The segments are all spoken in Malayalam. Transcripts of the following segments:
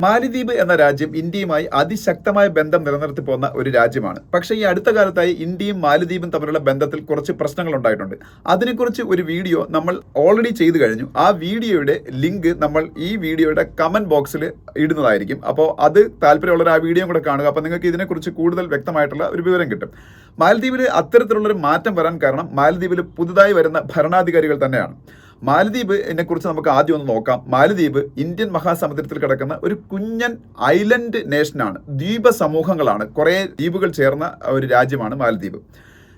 മാലിദ്വീപ് എന്ന രാജ്യം ഇന്ത്യയുമായി അതിശക്തമായ ബന്ധം നിലനിർത്തി പോകുന്ന ഒരു രാജ്യമാണ്. പക്ഷേ ഈ അടുത്ത കാലത്തായി ഇന്ത്യയും മാലിദ്വീപും തമ്മിലുള്ള ബന്ധത്തിൽ കുറച്ച് പ്രശ്നങ്ങൾ ഉണ്ടായിട്ടുണ്ട്. അതിനെക്കുറിച്ച് ഒരു വീഡിയോ നമ്മൾ ഓൾറെഡി ചെയ്തു കഴിഞ്ഞു. ആ വീഡിയോയുടെ ലിങ്ക് നമ്മൾ ഈ വീഡിയോയുടെ കമന്റ് ബോക്സിൽ ഇടുന്നതായിരിക്കും. അപ്പോൾ അത് താല്പര്യമുള്ളവർ ആ വീഡിയോ കൂടെ കാണുക. അപ്പോൾ നിങ്ങൾക്ക് ഇതിനെക്കുറിച്ച് കൂടുതൽ വ്യക്തമായിട്ടുള്ള ഒരു വിവരം കിട്ടും. മാലദ്വീപിൽ അത്തരത്തിലുള്ളൊരു മാറ്റം വരാൻ കാരണം മാലദ്വീപിൽ പുതുതായി വരുന്ന ഭരണാധികാരികൾ തന്നെയാണ്. മാലദ്വീപിനെ കുറിച്ച് നമുക്ക് ആദ്യം ഒന്ന് നോക്കാം. മാലദ്വീപ് ഇന്ത്യൻ മഹാസമുദ്രത്തിൽ കിടക്കുന്ന ഒരു കുഞ്ഞൻ ഐലൻഡ് നേഷനാണ്. ദ്വീപ സമൂഹങ്ങളാണ്, കുറേ ദ്വീപുകൾ ചേർന്ന ഒരു രാജ്യമാണ് മാലദ്വീപ്.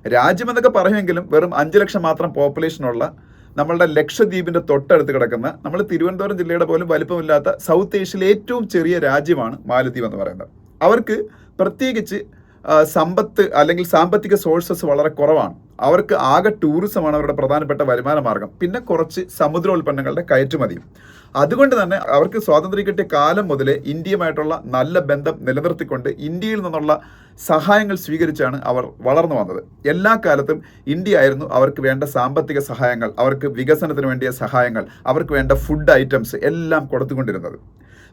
രാജ്യമെന്നൊക്കെ പറയുമെങ്കിലും വെറും 5 ലക്ഷം മാത്രം പോപ്പുലേഷനുള്ള നമ്മളുടെ ലക്ഷദ്വീപിന്റെ തൊട്ടടുത്ത് കിടക്കുന്ന നമ്മൾ തിരുവനന്തപുരം ജില്ലയുടെ പോലും വലിപ്പമില്ലാത്ത സൗത്ത് ഏഷ്യയിലെ ഏറ്റവും ചെറിയ രാജ്യമാണ് മാലദ്വീപ് എന്ന് പറയുന്നത്. അവർക്ക് പ്രത്യേകിച്ച് സമ്പത്ത് അല്ലെങ്കിൽ സാമ്പത്തിക സോഴ്സസ് വളരെ കുറവാണ്. അവർക്ക് ആകെ ടൂറിസമാണ് അവരുടെ പ്രധാനപ്പെട്ട വരുമാന മാർഗം, പിന്നെ കുറച്ച് സമുദ്രോൽപ്പന്നങ്ങളുടെ കയറ്റുമതിയും. അതുകൊണ്ട് തന്നെ അവർക്ക് സ്വാതന്ത്ര്യം കിട്ടിയ കാലം മുതലേ ഇന്ത്യയുമായിട്ടുള്ള നല്ല ബന്ധം നിലനിർത്തിക്കൊണ്ട് ഇന്ത്യയിൽ നിന്നുള്ള സഹായങ്ങൾ സ്വീകരിച്ചാണ് അവർ വളർന്നു വന്നത്. എല്ലാ കാലത്തും ഇന്ത്യ ആയിരുന്നു അവർക്ക് വേണ്ട സാമ്പത്തിക സഹായങ്ങൾ, അവർക്ക് വികസനത്തിന് വേണ്ടിയ സഹായങ്ങൾ, അവർക്ക് വേണ്ട ഫുഡ് ഐറ്റംസ് എല്ലാം കൊടുത്തുകൊണ്ടിരുന്നത്.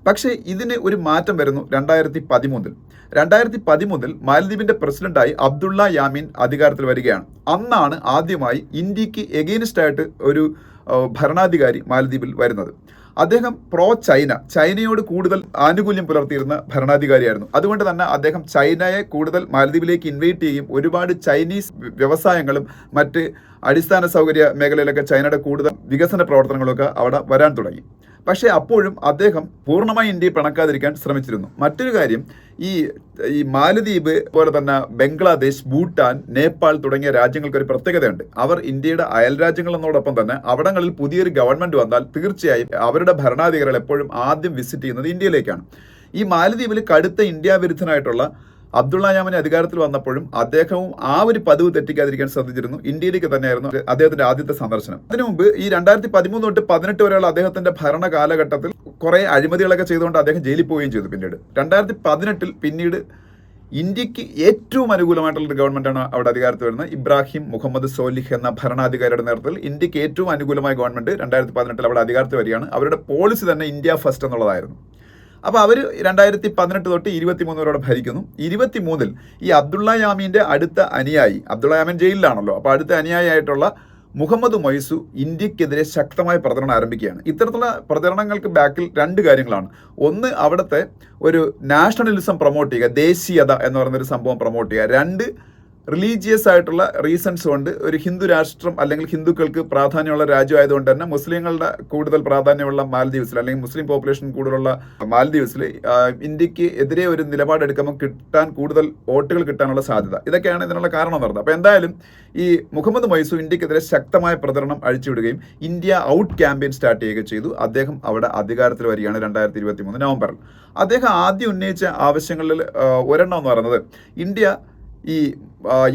പക്ഷേ ഇതിന് ഒരു മാറ്റം വരുന്നു 2013. 2013 മാലദ്വീപിന്റെ പ്രസിഡന്റായി അബ്ദുള്ള യാമീൻ അധികാരത്തിൽ വരികയാണ്. അന്നാണ് ആദ്യമായി ഇന്ത്യക്ക് എഗെയിൻസ്റ്റ് ആയിട്ട് ഒരു ഭരണാധികാരി മാലദ്വീപിൽ വരുന്നത്. അദ്ദേഹം ചൈനയോട് കൂടുതൽ ആനുകൂല്യം പുലർത്തിയിരുന്ന ഭരണാധികാരിയായിരുന്നു. അതുകൊണ്ട് തന്നെ അദ്ദേഹം ചൈനയെ കൂടുതൽ മാലദ്വീപിലേക്ക് ഇൻവൈറ്റ് ചെയ്യുകയും ഒരുപാട് ചൈനീസ് വ്യവസായങ്ങളും മറ്റ് അടിസ്ഥാന സൗകര്യ മേഖലയിലൊക്കെ ചൈനയുടെ കൂടുതൽ വികസന പ്രവർത്തനങ്ങളൊക്കെ അവിടെ വരാൻ തുടങ്ങി. പക്ഷേ അപ്പോഴും അദ്ദേഹം പൂർണ്ണമായി ഇന്ത്യയെ പിണക്കാതിരിക്കാൻ ശ്രമിച്ചിരുന്നു. മറ്റൊരു കാര്യം, ഈ മാലദ്വീപ് പോലെ തന്നെ ബംഗ്ലാദേശ്, ഭൂട്ടാൻ, നേപ്പാൾ തുടങ്ങിയ രാജ്യങ്ങൾക്ക് ഒരു പ്രത്യേകതയുണ്ട്. അവർ ഇന്ത്യയുടെ അയൽ രാജ്യങ്ങളെന്നോടൊപ്പം തന്നെ അവിടങ്ങളിൽ പുതിയൊരു ഗവൺമെന്റ് വന്നാൽ തീർച്ചയായും അവരുടെ ഭരണാധികാരികൾ എപ്പോഴും ആദ്യം വിസിറ്റ് ചെയ്യുന്നത് ഇന്ത്യയിലേക്കാണ്. ഈ മാലദ്വീപിൽ കടുത്ത ഇന്ത്യ വിരുദ്ധനായിട്ടുള്ള അബ്ദുള്ള യാമീൻ അധികാരത്തിൽ വന്നപ്പോഴും അദ്ദേഹവും ആ ഒരു പതിവ് തെറ്റിക്കാതിരിക്കാൻ ശ്രദ്ധിച്ചിരുന്നു. ഇന്ത്യയിലേക്ക് തന്നെയായിരുന്നു അദ്ദേഹത്തിന്റെ ആദ്യത്തെ സന്ദർശനം. അതിനു മുമ്പ് ഈ 2013 തൊട്ട് 18 വരെയുള്ള അദ്ദേഹത്തിന്റെ ഭരണ കാലഘട്ടത്തിൽ കുറെ അഴിമതികളൊക്കെ ചെയ്തുകൊണ്ട് അദ്ദേഹം ജയിലിൽ പോവുകയും ചെയ്തു. പിന്നീട് 2018 പിന്നീട് ഇന്ത്യക്ക് ഏറ്റവും അനുകൂലമായിട്ടുള്ള ഒരു ഗവൺമെന്റാണ് അവിടെ അധികാരത്തിൽ വരുന്നത്. ഇബ്രാഹിം മുഹമ്മദ് സോലിഹ് എന്ന ഭരണാധികാരിയുടെ നേതൃത്വത്തിൽ ഇന്ത്യക്ക് ഏറ്റവും അനുകൂലമായ ഗവൺമെന്റ് 2018 അവിടെ അധികാരത്തിൽ വരികയാണ്. അവരുടെ പോളിസി തന്നെ ഇന്ത്യ ഫസ്റ്റ് എന്നുള്ളതായിരുന്നു. അപ്പോൾ അവർ 2018 തൊട്ട് 23 വരെ ഭരിക്കുന്നു. 23 ഈ അബ്ദുള്ള യാമീന്റെ അടുത്ത അനുയായി, അബ്ദുള്ള യാമീൻ ജയിലിലാണല്ലോ, അപ്പോൾ അടുത്ത അനുയായിയായിട്ടുള്ള മുഹമ്മദ് മൊയ്സു ഇന്ത്യക്കെതിരെ ശക്തമായ പ്രചരണം ആരംഭിക്കുകയാണ്. ഇത്തരത്തിലുള്ള പ്രചരണങ്ങൾക്ക് ബാക്കിൽ 2 കാര്യങ്ങളാണ്. ഒന്ന്, അവിടുത്തെ ഒരു നാഷണലിസം പ്രൊമോട്ട് ചെയ്യുക, ദേശീയത എന്ന് പറയുന്നൊരു സംഭവം പ്രൊമോട്ട് ചെയ്യുക. 2, റിലീജിയസ് ആയിട്ടുള്ള റീസൺസ് കൊണ്ട് ഒരു ഹിന്ദു രാഷ്ട്രം അല്ലെങ്കിൽ ഹിന്ദുക്കൾക്ക് പ്രാധാന്യമുള്ള രാജ്യമായതുകൊണ്ട് തന്നെ മുസ്ലിങ്ങളുടെ കൂടുതൽ പ്രാധാന്യമുള്ള മാലദ്വീപ്സിൽ അല്ലെങ്കിൽ മുസ്ലിം പോപ്പുലേഷൻ കൂടുതലുള്ള മാലദ്വീപ്സിൽ ഇന്ത്യക്ക് എതിരെ ഒരു നിലപാടെടുക്കുമ്പോൾ കൂടുതൽ വോട്ടുകൾ കിട്ടാനുള്ള സാധ്യത, ഇതൊക്കെയാണ് ഇതിനുള്ള കാരണം എന്ന് പറഞ്ഞത്. അപ്പോൾ എന്തായാലും ഈ മുഹമ്മദ് മൊയ്സു ഇന്ത്യക്കെതിരെ ശക്തമായ പ്രചരണം അഴിച്ചുവിടുകയും ഇന്ത്യ ഔട്ട് ക്യാമ്പയിൻ സ്റ്റാർട്ട് ചെയ്യുകയും ചെയ്തു. അദ്ദേഹം അവിടെ അധികാരത്തിൽ വരികയാണ് 2023 നവംബറിൽ. അദ്ദേഹം ആദ്യം ഉന്നയിച്ച ആവശ്യങ്ങളിൽ ഒരെണ്ണം എന്ന് പറയുന്നത്, ഇന്ത്യ ഈ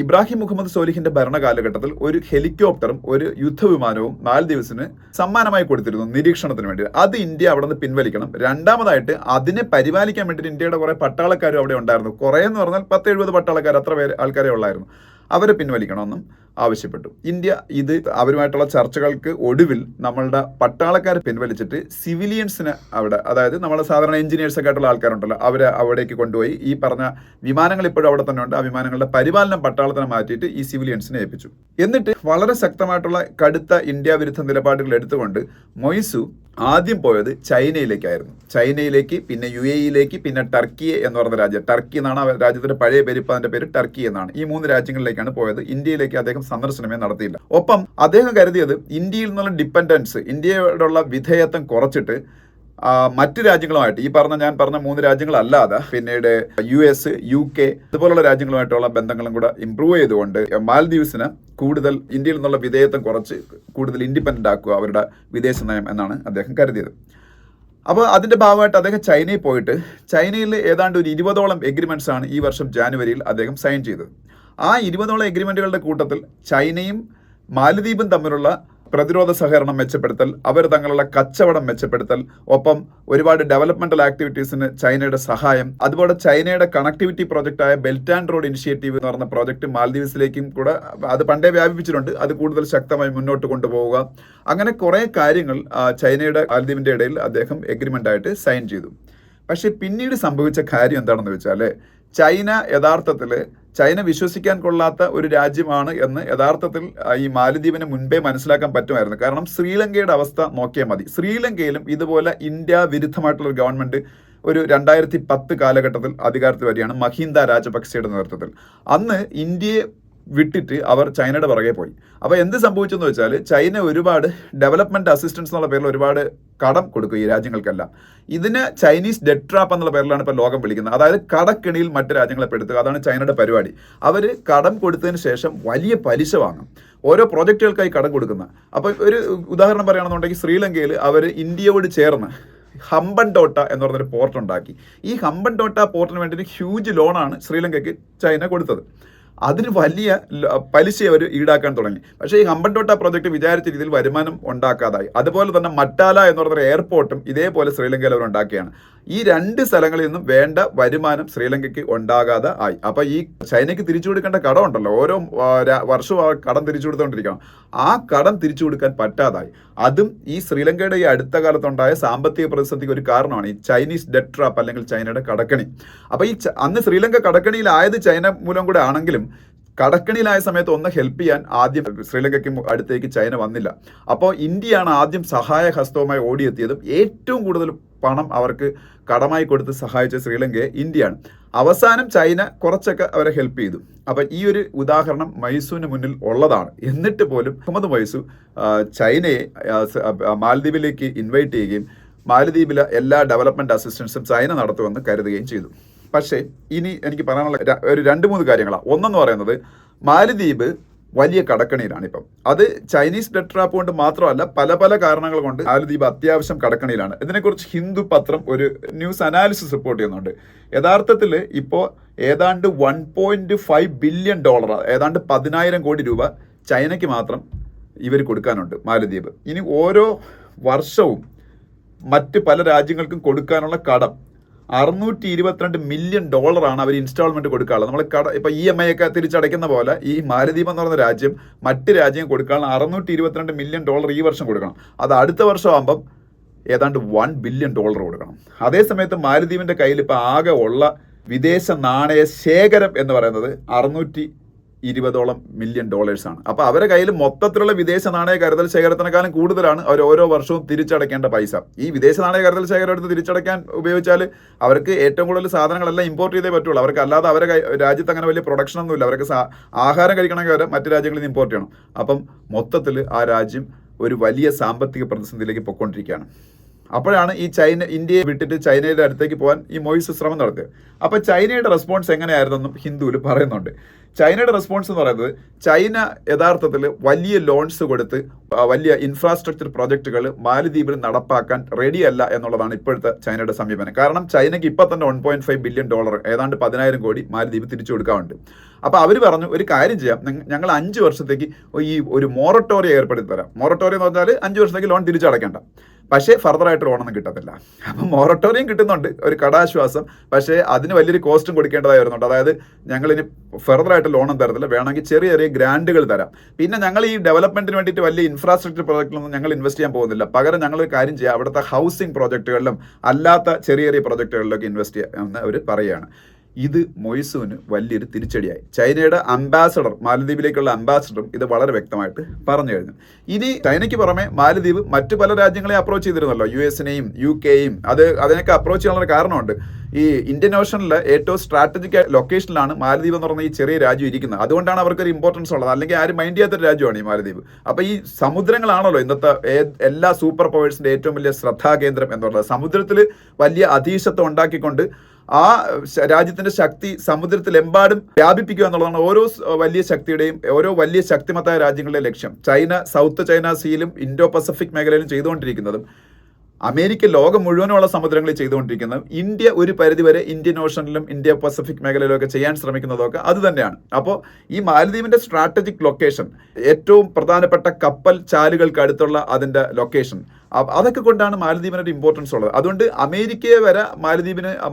ഇബ്രാഹിം മുഹമ്മദ് സോലിഹിന്റെ ഭരണകാലഘട്ടത്തിൽ ഒരു ഹെലികോപ്റ്ററും ഒരു യുദ്ധവിമാനവും മാലദ്വീപ്സിന് സമ്മാനമായി കൊടുത്തിരുന്നു നിരീക്ഷണത്തിന് വേണ്ടി. അത് ഇന്ത്യ അവിടെ നിന്ന് പിൻവലിക്കണം. രണ്ടാമതായിട്ട് അതിനെ പരിപാലിക്കാൻ വേണ്ടിയിട്ട് ഇന്ത്യയുടെ കുറെ പട്ടാളക്കാരും അവിടെ ഉണ്ടായിരുന്നു. കുറേ എന്ന് പറഞ്ഞാൽ 10-70 പട്ടാളക്കാർ, അത്ര ആൾക്കാരെ ഉള്ളായിരുന്നു. അവരെ പിൻവലിക്കണമെന്നും ആവശ്യപ്പെട്ടു. ഇന്ത്യ ഇത് അവരുമായിട്ടുള്ള ചർച്ചകൾക്ക് ഒടുവിൽ നമ്മളുടെ പട്ടാളക്കാരെ പിൻവലിച്ചിട്ട് സിവിലിയൻസിന് അവിടെ, അതായത് നമ്മുടെ സാധാരണ എഞ്ചിനീയേഴ്സൊക്കെ ആയിട്ടുള്ള ആൾക്കാരുണ്ടല്ലോ, അവരെ അവിടേക്ക് കൊണ്ടുപോയി ഈ പറഞ്ഞ വിമാനങ്ങൾ ഇപ്പോഴും അവിടെ തന്നെ ഉണ്ട്. ആ വിമാനങ്ങളുടെ പരിപാലനം പട്ടാളത്തിനെ മാറ്റിയിട്ട് ഈ സിവിലിയൻസിനെ ഏൽപ്പിച്ചു. എന്നിട്ട് വളരെ ശക്തമായിട്ടുള്ള കടുത്ത ഇന്ത്യ വിരുദ്ധ നിലപാടുകൾ എടുത്തുകൊണ്ട് മൊയ്സു ആദ്യം പോയത് ചൈനയിലേക്കായിരുന്നു. ചൈനയിലേക്ക്, പിന്നെ UAE-യിലേക്ക്, പിന്നെ ടർക്കി എന്ന് പറയുന്ന രാജ്യം. ടർക്കി എന്നാണ് ആ രാജ്യത്തിന്റെ പഴയ പേര്, ഇപ്പം അതിന്റെ പേര് ടർക്കി എന്നാണ്. ഈ 3 രാജ്യങ്ങളിലേക്കാണ് പോയത്. ഇന്ത്യയിലേക്ക് അദ്ദേഹം സന്ദർശനമേ നടത്തിയില്ല. ഒപ്പം അദ്ദേഹം കരുതിയത് ഇന്ത്യയിൽ നിന്നുള്ള ഡിപ്പെൻഡൻസ്, ഇന്ത്യയോടുള്ള വിധേയത്വം കുറച്ചിട്ട് മറ്റു രാജ്യങ്ങളുമായിട്ട്, ഞാൻ പറഞ്ഞ 3 രാജ്യങ്ങളല്ലാതെ പിന്നീട് US, UK ഇതുപോലുള്ള രാജ്യങ്ങളുമായിട്ടുള്ള ബന്ധങ്ങളും കൂടെ ഇംപ്രൂവ് ചെയ്തുകൊണ്ട് മാലദ്വീപ്സിന് കൂടുതൽ ഇന്ത്യയിൽ നിന്നുള്ള വിധേയത്വം കുറച്ച് കൂടുതൽ ഇൻഡിപെൻഡന്റ് ആക്കുക അവരുടെ വിദേശ നയം എന്നാണ് അദ്ദേഹം കരുതിയത്. അപ്പോൾ അതിന്റെ ഭാഗമായിട്ട് അദ്ദേഹം ചൈനയിൽ പോയിട്ട് ചൈനയിൽ ഏതാണ്ട് ഒരു 20ഓളം എഗ്രിമെന്റ്സ് ആണ് ഈ വർഷം ജാനുവരിയിൽ അദ്ദേഹം സൈൻ ചെയ്തത്. ആ 20ഓളം എഗ്രിമെന്റുകളുടെ കൂട്ടത്തിൽ ചൈനയും മാലദ്വീപും തമ്മിലുള്ള പ്രതിരോധ സഹകരണം മെച്ചപ്പെടുത്തൽ, അവർ തങ്ങളുടെ കച്ചവടം മെച്ചപ്പെടുത്തൽ, ഒപ്പം ഒരുപാട് ഡെവലപ്മെന്റൽ ആക്ടിവിറ്റീസിന് ചൈനയുടെ സഹായം, അതുപോലെ ചൈനയുടെ കണക്ടിവിറ്റി പ്രോജക്റ്റായ ബെൽറ്റ് ആൻഡ് റോഡ് ഇനിഷ്യേറ്റീവ് എന്ന് പറഞ്ഞ പ്രോജക്റ്റ് മാലദ്വീപ്സിലേക്കും കൂടെ അത് പണ്ടേ വ്യാപിപ്പിച്ചിട്ടുണ്ട്. അത് കൂടുതൽ ശക്തമായി മുന്നോട്ട് കൊണ്ടുപോവുക, അങ്ങനെ കുറേ കാര്യങ്ങൾ ചൈനയുടെ മാലദ്വീപിന്റെ ഇടയിൽ അദ്ദേഹം എഗ്രിമെന്റ് ആയിട്ട് സൈൻ ചെയ്തു. പക്ഷെ പിന്നീട് സംഭവിച്ച കാര്യം എന്താണെന്ന് വെച്ചാൽ ചൈന യഥാർത്ഥത്തിൽ ചൈന വിശ്വസിക്കാൻ കൊള്ളാത്ത ഒരു രാജ്യമാണ് എന്ന് യഥാർത്ഥത്തിൽ ഈ മാലദ്വീപിന് മുൻപേ മനസ്സിലാക്കാൻ പറ്റുമായിരുന്നു. കാരണം ശ്രീലങ്കയുടെ അവസ്ഥ നോക്കിയാൽ മതി. ശ്രീലങ്കയിലും ഇതുപോലെ ഇന്ത്യ വിരുദ്ധമായിട്ടുള്ള ഒരു ഗവൺമെന്റ് ഒരു 2010 കാലഘട്ടത്തിൽ അധികാരത്തിൽ വരികയാണ് മഹിന്ദ രാജപക്സെയുടെ നേതൃത്വത്തിൽ. അന്ന് ഇന്ത്യയെ വിട്ടിട്ട് അവർ ചൈനയുടെ പുറകെ പോയി. അപ്പോൾ എന്ത് സംഭവിച്ചെന്ന് വെച്ചാൽ ചൈന ഒരുപാട് ഡെവലപ്മെന്റ് അസിസ്റ്റൻസ് എന്നുള്ള പേരിൽ ഒരുപാട് കടം കൊടുക്കും ഈ രാജ്യങ്ങൾക്കെല്ലാം. ഇതിന് ചൈനീസ് ഡെറ്റ് ട്രാപ്പ് എന്നുള്ള പേരിലാണ് ഇപ്പോൾ ലോകം വിളിക്കുന്നത്. അതായത് കടക്കെണിയിൽ മറ്റ് രാജ്യങ്ങളെ പെടുത്തുക. അതാണ് ചൈനയുടെ പരിപാടി. അവർ കടം കൊടുത്തതിന് ശേഷം വലിയ പലിശ വാങ്ങും, ഓരോ പ്രോജക്റ്റുകൾക്കായി കടം കൊടുക്കുന്ന. അപ്പോൾ ഒരു ഉദാഹരണം പറയുകയാണെന്നുണ്ടെങ്കിൽ ശ്രീലങ്കയിൽ അവർ ഇന്ത്യയോട് ചേർന്ന് ഹമ്പൻടോട്ട എന്ന് പറഞ്ഞൊരു പോർട്ട് ഉണ്ടാക്കി. ഈ ഹമ്പൻടോട്ട പോർട്ടിന് വേണ്ടി ഹ്യൂജ് ലോണാണ് ശ്രീലങ്കയ്ക്ക് ചൈന കൊടുത്തത്. അതിന് വലിയ പലിശ അവർ ഈടാക്കാൻ തുടങ്ങി. പക്ഷേ ഈ ഹമ്പൻടോട്ട പ്രോജക്റ്റ് വിചാരിച്ച രീതിയിൽ വരുമാനം ഉണ്ടാക്കാതായി. അതുപോലെ തന്നെ മട്ടാല എന്ന് പറഞ്ഞ എയർപോർട്ടും ഇതേപോലെ ശ്രീലങ്കയിൽ അവർ ഉണ്ടാക്കിയാണ്. ഈ 2 സ്ഥലങ്ങളിൽ നിന്നും വേണ്ട വരുമാനം ശ്രീലങ്കയ്ക്ക് ഉണ്ടാകാതെ ആയി. അപ്പോൾ ഈ ചൈനയ്ക്ക് തിരിച്ചു കൊടുക്കേണ്ട കടം ഉണ്ടല്ലോ, ഓരോ വർഷവും ആ കടം തിരിച്ചു കൊടുത്തുകൊണ്ടിരിക്കണം. ആ കടം തിരിച്ചു കൊടുക്കാൻ പറ്റാതായി. അതും ഈ ശ്രീലങ്കയുടെ ഈ അടുത്ത കാലത്തുണ്ടായ സാമ്പത്തിക പ്രതിസന്ധിക്ക് ഒരു കാരണമാണ് ഈ ചൈനീസ് ഡെറ്റ് ട്രാപ്പ് അല്ലെങ്കിൽ ചൈനയുടെ കടക്കണി. അപ്പോൾ ഈ അന്ന് ശ്രീലങ്ക കടക്കണിയിലായത് ചൈന മൂലം കൂടെ ആണെങ്കിലും കടക്കണിയിലായ സമയത്ത് ഒന്ന് ഹെൽപ്പ് ചെയ്യാൻ ആദ്യം ശ്രീലങ്കയ്ക്ക് അടുത്തേക്ക് ചൈന വന്നില്ല. അപ്പോൾ ഇന്ത്യയാണ് ആദ്യം സഹായ ഹസ്തവുമായി ഓടിയെത്തിയതും ഏറ്റവും കൂടുതൽ പണം അവർക്ക് കടമായി കൊടുത്ത് സഹായിച്ച ശ്രീലങ്കയെ ഇന്ത്യയാണ്. അവസാനം ചൈന കുറച്ചൊക്കെ അവരെ ഹെൽപ്പ് ചെയ്തു. അപ്പം ഈ ഒരു ഉദാഹരണം മൈസൂരിന് മുന്നിൽ ഉള്ളതാണ്. എന്നിട്ട് പോലും മുഹമ്മദ് മൈസൂർ ചൈനയെ മാലദ്വീപിലേക്ക് ഇൻവൈറ്റ് ചെയ്യുകയും മാലദ്വീപിലെ എല്ലാ ഡെവലപ്മെന്റ് അസിസ്റ്റൻസും ചൈന നടത്തുമെന്ന് കരുതുകയും ചെയ്തു. പക്ഷേ ഇനി എനിക്ക് പറയാനുള്ള ഒരു 2-3 കാര്യങ്ങളാണ്. ഒന്നെന്ന് പറയുന്നത് മാലദ്വീപ് വലിയ കടക്കണിയിലാണ് ഇപ്പം. അത് ചൈനീസ് ഡെറ്റ് ട്രാപ്പ് കൊണ്ട് മാത്രമല്ല, പല കാരണങ്ങൾ കൊണ്ട് മാലദ്വീപ് അത്യാവശ്യം കടക്കണിയിലാണ്. ഇതിനെക്കുറിച്ച് ഹിന്ദു പത്രം ഒരു ന്യൂസ് അനാലിസിസ് റിപ്പോർട്ട് ചെയ്യുന്നുണ്ട്. യഥാർത്ഥത്തിൽ ഇപ്പോൾ ഏതാണ്ട് $1.5 ബില്യൺ, ഏതാണ്ട് 10,000 കോടി രൂപ ചൈനയ്ക്ക് മാത്രം ഇവർ കൊടുക്കാനുണ്ട് മാലദ്വീപ്. ഇനി ഓരോ വർഷവും മറ്റ് പല രാജ്യങ്ങൾക്കും കൊടുക്കാനുള്ള കടം $622 മില്യൺ അവർ ഇൻസ്റ്റാൾമെന്റ് കൊടുക്കാനുള്ളത്. നമ്മൾ ഇപ്പൊ EMI ഒക്കെ തിരിച്ചടയ്ക്കുന്ന പോലെ ഈ മാലദ്വീപ് എന്ന് പറയുന്ന രാജ്യം മറ്റ് രാജ്യം കൊടുക്കാനുള്ള $622 മില്യൺ ഈ വർഷം കൊടുക്കണം. അത് അടുത്ത വർഷം ആകുമ്പം ഏതാണ്ട് $1 ബില്യൺ കൊടുക്കണം. അതേസമയത്ത് മാലദ്വീപിന്റെ കയ്യിൽ ഇപ്പൊ ആകെ ഉള്ള വിദേശ നാണയ ശേഖരം എന്ന് പറയുന്നത് $620 മില്യൺ ആണ്. അപ്പോൾ അവരുടെ കയ്യിൽ മൊത്തത്തിലുള്ള വിദേശ നാണയ കരുതൽ ശേഖരത്തിനേക്കാളും കൂടുതലാണ് അവർ ഓരോ വർഷവും തിരിച്ചടയ്ക്കേണ്ട പൈസ. ഈ വിദേശ നാണയ കരുതൽ ശേഖരം എടുത്ത് തിരിച്ചടയ്ക്കാൻ ഉപയോഗിച്ചാൽ അവർക്ക് ഏറ്റവും കൂടുതൽ സാധനങ്ങളെല്ലാം ഇമ്പോർട്ട് ചെയ്തേ പറ്റുള്ളൂ. അവർക്ക് അല്ലാതെ അവരുടെ രാജ്യത്ത് അങ്ങനെ വലിയ പ്രൊഡക്ഷൻ ഒന്നുമില്ല. അവർക്ക് ആഹാരം കഴിക്കണമെങ്കിൽ അവർ മറ്റു രാജ്യങ്ങളിൽ നിന്ന് ഇമ്പോർട്ട് ചെയ്യണം. അപ്പം മൊത്തത്തിൽ ആ രാജ്യം ഒരു വലിയ സാമ്പത്തിക പ്രതിസന്ധിയിലേക്ക് പൊയ്ക്കൊണ്ടിരിക്കുകയാണ്. അപ്പോഴാണ് ഈ ഇന്ത്യയെ വിട്ടിട്ട് ചൈനയുടെ അടുത്തേക്ക് പോകാൻ ഈ മൊയ്സ് ശ്രമം നടത്തിയത്. അപ്പോൾ ചൈനയുടെ റെസ്പോൺസ് എങ്ങനെയായിരുന്നെന്നും ഹിന്ദുവിൽ പറയുന്നുണ്ട്. ചൈനയുടെ റെസ്പോൺസ് എന്ന് പറയുന്നത് ചൈന യഥാർത്ഥത്തിൽ വലിയ ലോൺസ് കൊടുത്ത് വലിയ ഇൻഫ്രാസ്ട്രക്ചർ പ്രോജക്റ്റുകൾ മാലദ്വീപിൽ നടപ്പാക്കാൻ റെഡിയല്ല എന്നുള്ളതാണ് ഇപ്പോഴത്തെ ചൈനയുടെ സമീപനം. കാരണം ചൈനയ്ക്ക് ഇപ്പം തന്നെ $1.5 ബില്യൺ, ഏതാണ്ട് 10,000 കോടി മാലദ്വീപ് തിരിച്ചു കൊടുക്കാറുണ്ട്. അപ്പോൾ അവർ പറഞ്ഞു, ഒരു കാര്യം ചെയ്യാം, ഞങ്ങൾ 5 വർഷത്തേക്ക് ഈ ഒരു മൊറട്ടോറിയം ഏർപ്പെടുത്തി തരാം. മൊറട്ടോറിയം എന്ന് പറഞ്ഞാൽ 5 വർഷത്തേക്ക് ലോൺ തിരിച്ചടയ്ക്കേണ്ട, പക്ഷേ ഫർദറായിട്ട് ലോണൊന്നും കിട്ടത്തില്ല. അപ്പം മൊറട്ടോറിയം കിട്ടുന്നുണ്ട്, ഒരു കടാശ്വാസം. പക്ഷേ അതിന് വലിയൊരു കോസ്റ്റും കൊടുക്കേണ്ടതായി വരുന്നുണ്ട്. അതായത് ഞങ്ങളിനി ഫർദറായിട്ട് ലോണും തരത്തില്ല, വേണമെങ്കിൽ ചെറിയ ഗ്രാൻഡുകൾ തരാം. പിന്നെ ഞങ്ങൾ ഈ ഡെവലപ്മെന്റിന് വേണ്ടിയിട്ട് വലിയ ഇൻഫ്രാസ്ട്രക്ചർ പ്രോജക്റ്റിലൊന്നും ഞങ്ങൾ ഇൻവെസ്റ്റ് ചെയ്യാൻ പോകുന്നില്ല. പകരം ഞങ്ങളൊരു കാര്യം ചെയ്യാം, അവിടുത്തെ ഹൗസിംഗ് പ്രോജക്റ്റുകളിലും അല്ലാത്ത ചെറിയ പ്രോജക്റ്റുകളിലൊക്കെ ഇൻവെസ്റ്റ് ചെയ്യാം എന്ന് അവർ പറയുകയാണ്. ഇത് മൊയ്സുവിന് വലിയൊരു തിരിച്ചടിയായി. ചൈനയുടെ അംബാസഡർ, മാലദ്വീപിലേക്കുള്ള അംബാസഡറും ഇത് വളരെ വ്യക്തമായിട്ട് പറഞ്ഞു കഴിഞ്ഞു. ഇനി ചൈനയ്ക്ക് പുറമെ മാലദ്വീപ് മറ്റു പല രാജ്യങ്ങളെ അപ്രോച്ച് ചെയ്തിരുന്നല്ലോ, US-നെയും UK-യും. അതിനൊക്കെ അപ്രോച്ച് ചെയ്യാനുള്ള കാരണമുണ്ട്. ഈ ഇന്ത്യൻ ഓഷനിലെ ഏറ്റവും സ്ട്രാറ്റജിക് ലൊക്കേഷനിലാണ് മാലദ്വീപ് എന്ന് പറഞ്ഞ ഈ ചെറിയ രാജ്യം ഇരിക്കുന്നത്. അതുകൊണ്ടാണ് അവർക്കൊരു ഇമ്പോർട്ടൻസ് ഉള്ളത്. അല്ലെങ്കിൽ ആരും മൈൻഡ് ചെയ്യാത്തൊരു രാജ്യമാണ് ഈ മാലദ്വീപ്. അപ്പോൾ ഈ സമുദ്രങ്ങളാണല്ലോ ഇന്നത്തെ എല്ലാ സൂപ്പർ പവേഴ്സിന്റെ ഏറ്റവും വലിയ ശ്രദ്ധാകേന്ദ്രം എന്ന് പറയുന്നത്. സമുദ്രത്തിൽ വലിയ അധീശത്വം ഉണ്ടാക്കിക്കൊണ്ട് ആ രാജ്യത്തിന്റെ ശക്തി സമുദ്രത്തിലെമ്പാടും വ്യാപിപ്പിക്കുക എന്നുള്ളതാണ് ഓരോ വലിയ ശക്തിയുടെയും, ഓരോ വലിയ ശക്തിമത്തായ രാജ്യങ്ങളുടെയും ലക്ഷ്യം. ചൈന സൗത്ത് ചൈന സീയിലും ഇൻഡോ പസഫിക് മേഖലയിലും ചെയ്തുകൊണ്ടിരിക്കുന്നതും അമേരിക്ക ലോകം മുഴുവനുള്ള സമുദ്രങ്ങളിൽ ചെയ്തുകൊണ്ടിരിക്കുന്നതും ഇന്ത്യ ഒരു പരിധിവരെ ഇന്ത്യൻ ഓഷനിലും ഇന്ത്യ പസഫിക് മേഖലയിലും ഒക്കെ ചെയ്യാൻ ശ്രമിക്കുന്നതൊക്കെ അത് തന്നെയാണ്. അപ്പോൾ ഈ മാലദ്വീപിന്റെ സ്ട്രാറ്റജിക് ലൊക്കേഷൻ, ഏറ്റവും പ്രധാനപ്പെട്ട കപ്പൽ ചാലുകൾക്ക് അടുത്തുള്ള അതിന്റെ ലൊക്കേഷൻ, അതൊക്കെ കൊണ്ടാണ് മാലദ്വീപിനൊരു ഇമ്പോർട്ടൻസ് ഉള്ളത്. അതുകൊണ്ട് അമേരിക്കയെ വരെ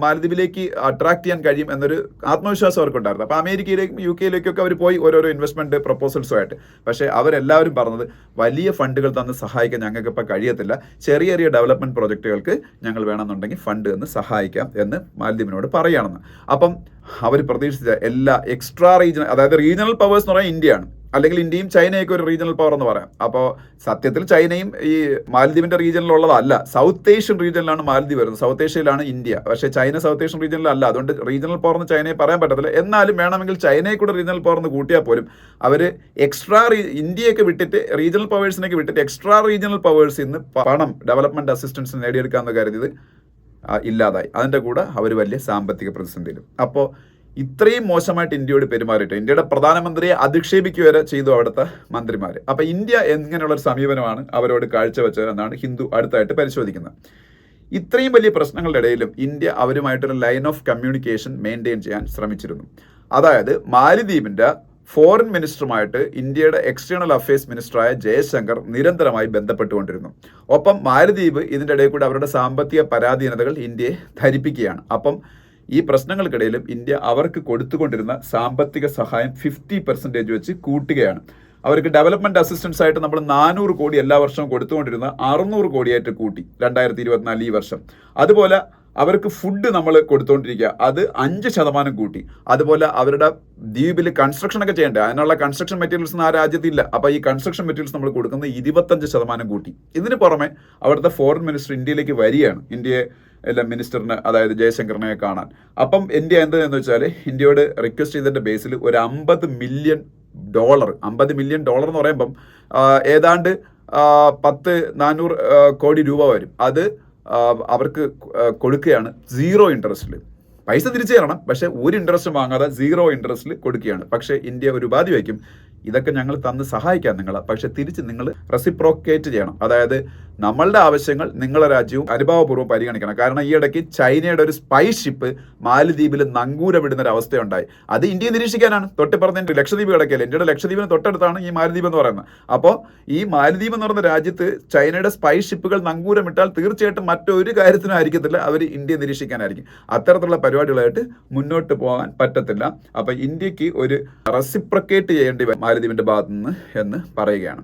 മാലദ്വീപിലേക്ക് അട്രാക്ട് ചെയ്യാൻ കഴിയും എന്നൊരു ആത്മവിശ്വാസം അവർക്കുണ്ടായിരുന്നു. അപ്പോൾ അമേരിക്കയിലേക്കും UK-യിലേക്കൊക്കെ അവർ പോയി ഓരോരോ ഇൻവെസ്റ്റ്മെന്റ് പ്രപ്പോസൽസുമായിട്ട്. പക്ഷേ അവരെല്ലാവരും പറഞ്ഞത് വലിയ ഫണ്ടുകൾ തന്ന് സഹായിക്കാൻ ഞങ്ങൾക്ക് ഇപ്പോൾ കഴിയത്തില്ല, ചെറിയ ചെറിയ ഡെവലപ്മെന്റ് പ്രോജക്റ്റുകൾക്ക് ഞങ്ങൾ വേണമെന്നുണ്ടെങ്കിൽ ഫണ്ട് എന്ന് സഹായിക്കാം എന്ന് മാലദ്വീപിനോട് പറയുകയാണെന്ന്. അപ്പം അവർ പ്രതീക്ഷിച്ച എല്ലാ എക്സ്ട്രാ റീജിയണൽ, അതായത് റീജിയണൽ പവേഴ്സ് എന്ന് പറയാൻ ഇന്ത്യയാണ്, അല്ലെങ്കിൽ ഇന്ത്യയും ചൈനയൊക്കെ ഒരു റീജിയണൽ പവർ എന്ന് പറയാം. അപ്പോൾ സത്യത്തിൽ ചൈനയും ഈ മാലദ്വീപിന്റെ റീജിയനിലുള്ളതല്ല, സൗത്ത് ഏഷ്യൻ റീജിയനിലാണ് മാലദ്വീപ് വരുന്നത്, സൗത്ത് ഏഷ്യയിലാണ് ഇന്ത്യ. പക്ഷേ ചൈന സൗത്ത് ഏഷ്യൻ റീജിയനിലല്ല, അതുകൊണ്ട് റീജിയണൽ പവർ എന്ന് ചൈനയെ പറയാൻ പറ്റത്തില്ല. എന്നാലും വേണമെങ്കിൽ ചൈനയെ കൂടെ റീജിയണൽ പവർ എന്ന് കൂട്ടിയാൽ പോലും അവർ എക്സ്ട്രാ ഇന്ത്യയൊക്കെ വിട്ടിട്ട് റീജിയണൽ പവേഴ്സിനൊക്കെ വിട്ടിട്ട് എക്സ്ട്രാ റീജിയണൽ പവേഴ്സിൽ നിന്ന് പണം ഡെവലപ്മെന്റ് അസിസ്റ്റൻസ് നേടിയെടുക്കാമെന്ന് കരുതിയത് ഇല്ലാതായി. അതിൻ്റെ കൂടെ അവർ വലിയ സാമ്പത്തിക പ്രതിസന്ധിയിലും. അപ്പോൾ ഇത്രയും മോശമായിട്ട് ഇന്ത്യയോട് പെരുമാറിയിട്ട് ഇന്ത്യയുടെ പ്രധാനമന്ത്രിയെ അധിക്ഷേപിക്കുക വരെ ചെയ്തു അവിടുത്തെ മന്ത്രിമാർ. അപ്പം ഇന്ത്യ എങ്ങനെയുള്ളൊരു സമീപനമാണ് അവരോട് കാഴ്ചവെച്ചത് എന്നാണ് ഹിന്ദു അടുത്തായിട്ട് പരിശോധിക്കുന്നത്. ഇത്രയും വലിയ പ്രശ്നങ്ങളുടെ ഇടയിലും ഇന്ത്യ അവരുമായിട്ടൊരു ലൈൻ ഓഫ് കമ്മ്യൂണിക്കേഷൻ മെയിൻറ്റെയിൻ ചെയ്യാൻ ശ്രമിച്ചിരുന്നു. അതായത് മാലിദ്വീപിൻ്റെ ഫോറിൻ മിനിസ്റ്ററുമായിട്ട് ഇന്ത്യയുടെ എക്സ്റ്റേണൽ അഫയേഴ്സ് മിനിസ്റ്ററായ ജയശങ്കർ നിരന്തരമായി ബന്ധപ്പെട്ടുകൊണ്ടിരുന്നു. ഒപ്പം മാലദ്വീപ് ഇതിൻ്റെ ഇടയിൽ കൂടെ അവരുടെ സാമ്പത്തിക പരാധീനതകൾ ഇന്ത്യയെ ധരിപ്പിക്കുകയാണ്. അപ്പം ഈ പ്രശ്നങ്ങൾക്കിടയിലും ഇന്ത്യ അവർക്ക് കൊടുത്തുകൊണ്ടിരുന്ന സാമ്പത്തിക സഹായം 50% വെച്ച് കൂട്ടുകയാണ്. അവർക്ക് ഡെവലപ്മെന്റ് അസിസ്റ്റൻസ് ആയിട്ട് നമ്മൾ 400 കോടി എല്ലാ വർഷവും കൊടുത്തുകൊണ്ടിരുന്ന 600 കോടിയായിട്ട് കൂട്ടി 2024 ഈ വർഷം. അതുപോലെ അവർക്ക് ഫുഡ് നമ്മൾ കൊടുത്തുകൊണ്ടിരിക്കുക, അത് 5% കൂട്ടി. അതുപോലെ അവരുടെ ദ്വീപിൽ കൺസ്ട്രക്ഷൻ ഒക്കെ ചെയ്യേണ്ടത്, അതിനുള്ള കൺസ്ട്രക്ഷൻ മെറ്റീരിയൽസ് ആ രാജ്യത്തില്ല. അപ്പോൾ ഈ കൺസ്ട്രക്ഷൻ മെറ്റീരിയൽസ് നമ്മൾ കൊടുക്കുന്നത് 25% കൂട്ടി. ഇതിന് പുറമെ അവിടുത്തെ ഫോറിൻ മിനിസ്റ്റർ ഇന്ത്യയിലേക്ക് വരികയാണ്, ഇന്ത്യയെ മിനിസ്റ്ററിന്, അതായത് ജയശങ്കറിനെ കാണാൻ. അപ്പം ഇന്ത്യ എന്താണെന്ന് വെച്ചാൽ ഇന്ത്യയോട് റിക്വസ്റ്റ് ചെയ്തതിൻ്റെ ബേസിൽ ഒരു $50 മില്യൺ എന്ന് പറയുമ്പം ഏതാണ്ട് 400 കോടി രൂപ വരും. അത് അവർക്ക് കൊടുക്കുകയാണ് 0 ഇൻട്രസ്റ്റിൽ. പൈസ തിരിച്ചു തരണം, പക്ഷെ ഒരു ഇൻട്രസ്റ്റ് വാങ്ങാതെ 0 ഇൻട്രസ്റ്റിൽ കൊടുക്കുകയാണ്. പക്ഷേ ഇന്ത്യ ഒരു ഉപാധി വയ്ക്കും, ഇതൊക്കെ ഞങ്ങൾ തന്ന് സഹായിക്കാം നിങ്ങളെ, പക്ഷെ തിരിച്ച് നിങ്ങൾ റെസിപ്രോക്കേറ്റ് ചെയ്യണം. അതായത് നമ്മളുടെ ആവശ്യങ്ങൾ നിങ്ങളെ രാജ്യവും അനുഭാവപൂർവ്വം പരിഗണിക്കണം. കാരണം ഈ ഇടയ്ക്ക് ചൈനയുടെ ഒരു സ്പൈ ഷിപ്പ് മാലദ്വീപിൽ നങ്കൂര വിടുന്ന ഒരു അവസ്ഥയുണ്ടായി. അത് ഇന്ത്യയെ നിരീക്ഷിക്കാനാണ്. തൊട്ടിപ്പുറത്ത് ലക്ഷദ്വീപ് കിടക്കില്ല, ഇന്ത്യയുടെ ലക്ഷദ്വീപിന് തൊട്ടടുത്താണ് ഈ മാലദ്വീപ് എന്ന് പറയുന്നത്. അപ്പോൾ ഈ മാലദ്വീപ് എന്ന് പറയുന്ന രാജ്യത്ത് ചൈനയുടെ സ്പൈ ഷിപ്പുകൾ നങ്കൂരമിട്ടാൽ തീർച്ചയായിട്ടും മറ്റൊരു കാര്യത്തിനും ആയിരിക്കത്തില്ല, അവർ ഇന്ത്യയെ നിരീക്ഷിക്കാനായിരിക്കും. അത്തരത്തിലുള്ള പരിപാടികളായിട്ട് മുന്നോട്ട് പോകാൻ പറ്റത്തില്ല. അപ്പോൾ ഇന്ത്യക്ക് ഒരു റെസിപ്രക്കേറ്റ് ചെയ്യേണ്ടി വരും മാലദ്വീപിന്റെ ഭാഗത്തു നിന്ന് എന്ന് പറയുകയാണ്.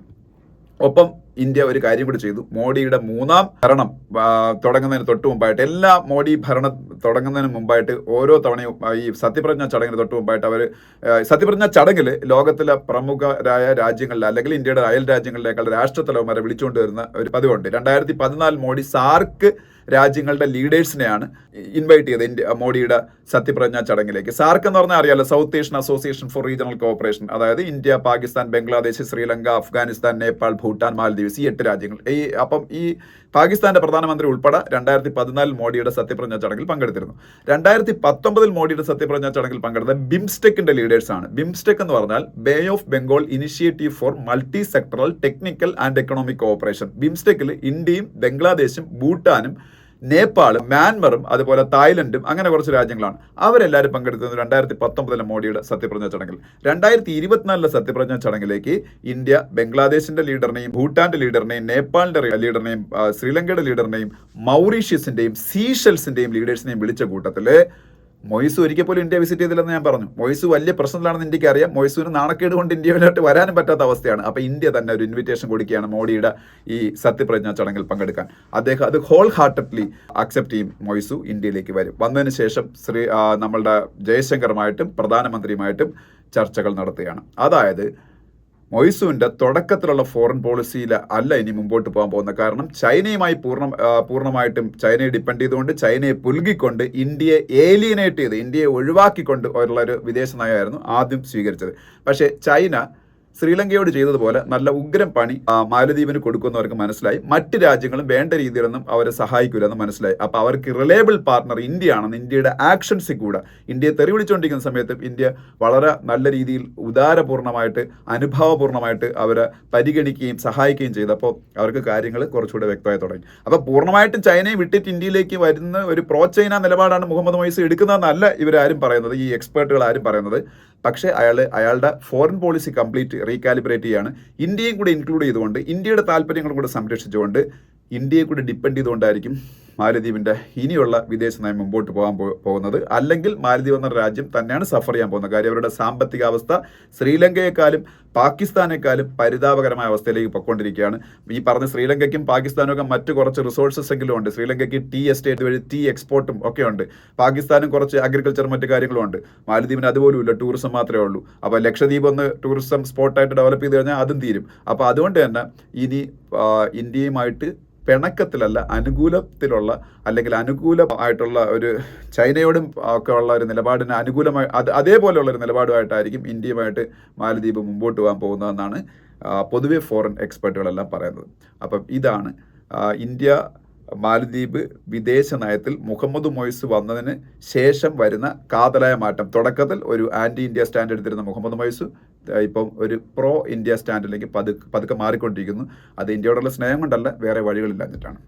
ഒപ്പം ഇന്ത്യ ഒരു കാര്യം കൂടി ചെയ്തു. മോഡിയുടെ 3ാം ഭരണം തുടങ്ങുന്നതിന് തൊട്ട് മുമ്പായിട്ട്, മോഡി ഭരണം തുടങ്ങുന്നതിന് മുമ്പായിട്ട് ഓരോ തവണയും ഈ സത്യപ്രതിജ്ഞാ ചടങ്ങിന് തൊട്ട് മുമ്പായിട്ട് അവർ സത്യപ്രതിജ്ഞാ ചടങ്ങിൽ ലോകത്തിലെ പ്രമുഖരായ രാജ്യങ്ങളിൽ അല്ലെങ്കിൽ ഇന്ത്യയുടെ അയൽ രാജ്യങ്ങളിലേക്കുള്ള രാഷ്ട്രത്തലവന്മാരെ വിളിച്ചുകൊണ്ട് വരുന്ന ഒരു പതിവുണ്ട്. 2014 മോഡി സാർക്ക് രാജ്യങ്ങളുടെ ലീഡേഴ്സിനെയാണ് ഇൻവൈറ്റ് ചെയ്തത് മോഡിയുടെ സത്യപ്രതിജ്ഞാ ചടങ്ങിലേക്ക്. സാർക്ക് എന്ന് പറഞ്ഞാൽ അറിയാലോ, south Asian association for regional cooperation. അതായത് ഇന്ത്യ, പാകിസ്ഥാൻ, ബംഗ്ലാദേശ്, ശ്രീലങ്ക, അഫ്ഗാനിസ്ഥാൻ, നേപ്പാൾ, ഭൂട്ടാൻ, മാലദ്വീപ്സ്, ഈ 8 രാജ്യങ്ങൾ. അപ്പം ഈ പാകിസ്ഥാന്റെ പ്രധാനമന്ത്രി ഉൾപ്പെടെ 2014 മോഡിയുടെ സത്യപ്രതിജ്ഞാ ചടങ്ങിൽ പങ്കെടുത്തിരുന്നു. 2019 മോഡിയുടെ സത്യപ്രതിജ്ഞാ ചടങ്ങിൽ പങ്കെടുത്ത ബിംസ്റ്റെക്കിന്റെ ലീഡേഴ്സാണ്. ബിംസ്റ്റെക് എന്ന് പറഞ്ഞാൽ Bay of Bengal initiative for multi sectoral technical and economic cooperation. ബിംസ്റ്റെക്കിൽ ഇന്ത്യയും ബംഗ്ലാദേശും ഭൂട്ടാനും നേപ്പാളും മ്യാൻമറും അതുപോലെ തായ്ലൻഡും അങ്ങനെ കുറച്ച് രാജ്യങ്ങളാണ്. അവരെല്ലാവരും പങ്കെടുത്തത് 2019 മോഡിയുടെ സത്യപ്രതിജ്ഞാ ചടങ്ങിൽ. 2024 സത്യപ്രതിജ്ഞാ ചടങ്ങിലേക്ക് ഇന്ത്യ ബംഗ്ലാദേശിന്റെ ലീഡറിനെയും ഭൂട്ടാന്റെ ലീഡറിനെയും നേപ്പാളിന്റെ ലീഡറിനെയും ശ്രീലങ്കയുടെ ലീഡറിനെയും മൗറീഷ്യസിന്റെയും സീഷെൽസിന്റെയും ലീഡേഴ്സിനെയും വിളിച്ച കൂട്ടത്തിൽ മൊയ്സു ഒരിക്കൽ പോലും ഇന്ത്യ വിസിറ്റ് ചെയ്തില്ലെന്ന് ഞാൻ പറഞ്ഞു. മൊയ്സു വലിയ പ്രശ്നത്തിലാണെന്ന് ഇന്ത്യക്ക് അറിയാം. മൊയ്സുവിന് നാണക്കേട് കൊണ്ട് ഇന്ത്യയിലോട്ട് വരാനും പറ്റാത്ത അവസ്ഥയാണ്. അപ്പോൾ ഇന്ത്യ തന്നെ ഒരു ഇൻവിറ്റേഷൻ കൊടുക്കുകയാണ് മോഡിയുടെ ഈ സത്യപ്രതിജ്ഞാ ചടങ്ങിൽ പങ്കെടുക്കാൻ. അദ്ദേഹം അത് ഹോൾ ഹാർട്ടഡ്ലി അക്സെപ്റ്റ് ചെയ്യും. മൊയ്സു ഇന്ത്യയിലേക്ക് വരും. വന്നതിന് ശേഷം നമ്മളുടെ ജയശങ്കറുമായിട്ടും പ്രധാനമന്ത്രിയുമായിട്ടും ചർച്ചകൾ നടത്തുകയാണ്. അതായത് മൊയ്സുവിൻ്റെ തുടക്കത്തിലുള്ള ഫോറിൻ പോളിസിയിൽ അല്ല ഇനി മുമ്പോട്ട് പോകാൻ പോകുന്നത്. കാരണം ചൈനയുമായി പൂർണ്ണമായിട്ടും ചൈനയെ ഡിപ്പെൻഡ് ചെയ്തുകൊണ്ട്, ചൈനയെ പുൽകിക്കൊണ്ട്, ഇന്ത്യയെ ഏലിയനേറ്റ് ചെയ്ത്, ഇന്ത്യയെ ഒഴിവാക്കിക്കൊണ്ട് ഉള്ളൊരു വിദേശ നയമായിരുന്നു ആദ്യം സ്വീകരിച്ചത്. പക്ഷേ ചൈന ശ്രീലങ്കയോട് ചെയ്തതുപോലെ നല്ല ഉഗ്രം പണി മാലദ്വീപിന് കൊടുക്കുന്നവർക്ക് മനസ്സിലായി. മറ്റ് രാജ്യങ്ങളും വേണ്ട രീതിയിലൊന്നും അവരെ സഹായിക്കില്ലെന്ന് മനസ്സിലായി. അപ്പോൾ അവർക്ക് റിലയബിൾ പാർട്ണർ ഇന്ത്യയാണെന്ന് ഇന്ത്യയുടെ ആക്ഷൻസിൽ കൂടെ, ഇന്ത്യയെ തെറി വിളിച്ചുകൊണ്ടിരിക്കുന്ന സമയത്തും ഇന്ത്യ വളരെ നല്ല രീതിയിൽ ഉദാരപൂർണ്ണമായിട്ട് അനുഭാവപൂർണ്ണമായിട്ട് അവരെ പരിഗണിക്കുകയും സഹായിക്കുകയും ചെയ്തപ്പോൾ അവർക്ക് കാര്യങ്ങൾ കുറച്ചുകൂടെ വ്യക്തമായി തുടങ്ങി. അപ്പോൾ പൂർണ്ണമായിട്ടും ചൈനയെ വിട്ടിട്ട് ഇന്ത്യയിലേക്ക് വരുന്ന ഒരു പ്രോ ചൈന നിലപാടാണ് മുഹമ്മദ് മൊയ്സു എടുക്കുന്നതെന്നല്ല ഇവരാരും പറയുന്നത്, ഈ എക്സ്പേർട്ടുകൾ ആരും പറയുന്നത്. പക്ഷേ അയാളുടെ ഫോറിൻ പോളിസി കംപ്ലീറ്റ് റീകാലിബ്രേറ്റ് ചെയ്യാണ്. ഇന്ത്യയും കൂടെ ഇൻക്ലൂഡ് ചെയ്തുകൊണ്ട്, ഇന്ത്യയുടെ താല്പര്യങ്ങളും കൂടെ സംരക്ഷിച്ചുകൊണ്ട് ഇന്ത്യയെ കൂടി ഡിപ്പെൻഡ് ചെയ്തുകൊണ്ടായിരിക്കും മാലദ്വീപിൻ്റെ ഇനിയുള്ള വിദേശ നയം മുമ്പോട്ട് പോകാൻ പോകുന്നത്. അല്ലെങ്കിൽ മാലദ്വീപ് എന്ന രാജ്യം തന്നെയാണ് സഫർ ചെയ്യാൻ പോകുന്നത്. കാര്യം അവരുടെ സാമ്പത്തിക അവസ്ഥ ശ്രീലങ്കയെക്കാളും പാകിസ്ഥാനേക്കാളും പരിതാപകരമായ അവസ്ഥയിലേക്ക് പൊയ്ക്കൊണ്ടിരിക്കുകയാണ്. ഈ പറഞ്ഞ ശ്രീലങ്കയ്ക്കും പാകിസ്ഥാനും ഒക്കെ മറ്റു കുറച്ച് റിസോഴ്സസ് എങ്കിലും ഉണ്ട്. ശ്രീലങ്കയ്ക്ക് ടീ എസ്റ്റേറ്റ് വഴി ടീ എക്സ്പോർട്ടും ഒക്കെ ഉണ്ട്. പാകിസ്ഥാനും കുറച്ച് അഗ്രികൾച്ചർ മറ്റു കാര്യങ്ങളും ഉണ്ട്. മാലദ്വീപിന് അതുപോലും ഇല്ല, ടൂറിസം മാത്രമേ ഉള്ളൂ. അപ്പോൾ ലക്ഷദ്വീപ് ഒന്ന് ടൂറിസം സ്പോട്ടായിട്ട് ഡെവലപ്പ് ചെയ്ത് കഴിഞ്ഞാൽ അതും തീരും. അപ്പോൾ അതുകൊണ്ട് തന്നെ ഇനി ഇന്ത്യയുമായിട്ട് പിണക്കത്തിലല്ല, അനുകൂലത്തിലുള്ള അല്ലെങ്കിൽ അനുകൂലമായിട്ടുള്ള ഒരു ചൈനയോടും ഒക്കെ ഉള്ള ഒരു നിലപാടിന് അനുകൂലമായി അതേപോലെയുള്ള ഒരു നിലപാടുമായിട്ടായിരിക്കും ഇന്ത്യയുമായിട്ട് മാലദ്വീപ് മുമ്പോട്ട് പോകാൻ പോകുന്നതെന്നാണ് പൊതുവെ ഫോറിൻ എക്സ്പെർട്ടുകളെല്ലാം പറയുന്നത്. അപ്പം ഇതാണ് ഇന്ത്യ മാലദ്വീപ് വിദേശ നയത്തിൽ മുഹമ്മദ് മൊയ്സ് വന്നതിന് ശേഷം വരുന്ന കാതലായ മാറ്റം. തുടക്കത്തിൽ ഒരു ആൻറ്റി ഇന്ത്യ സ്റ്റാൻഡ് എടുത്തിരുന്ന മുഹമ്മദ് മൊയ്സ് ഇപ്പം ഒരു പ്രോ ഇന്ത്യ സ്റ്റാൻഡിലേക്ക് പതുക്കെ മാറിക്കൊണ്ടിരിക്കുന്നു. അത് ഇന്ത്യയോടുള്ള സ്നേഹം കൊണ്ടല്ല, വേറെ വഴികളില്ലാഞ്ഞിട്ടാണ്.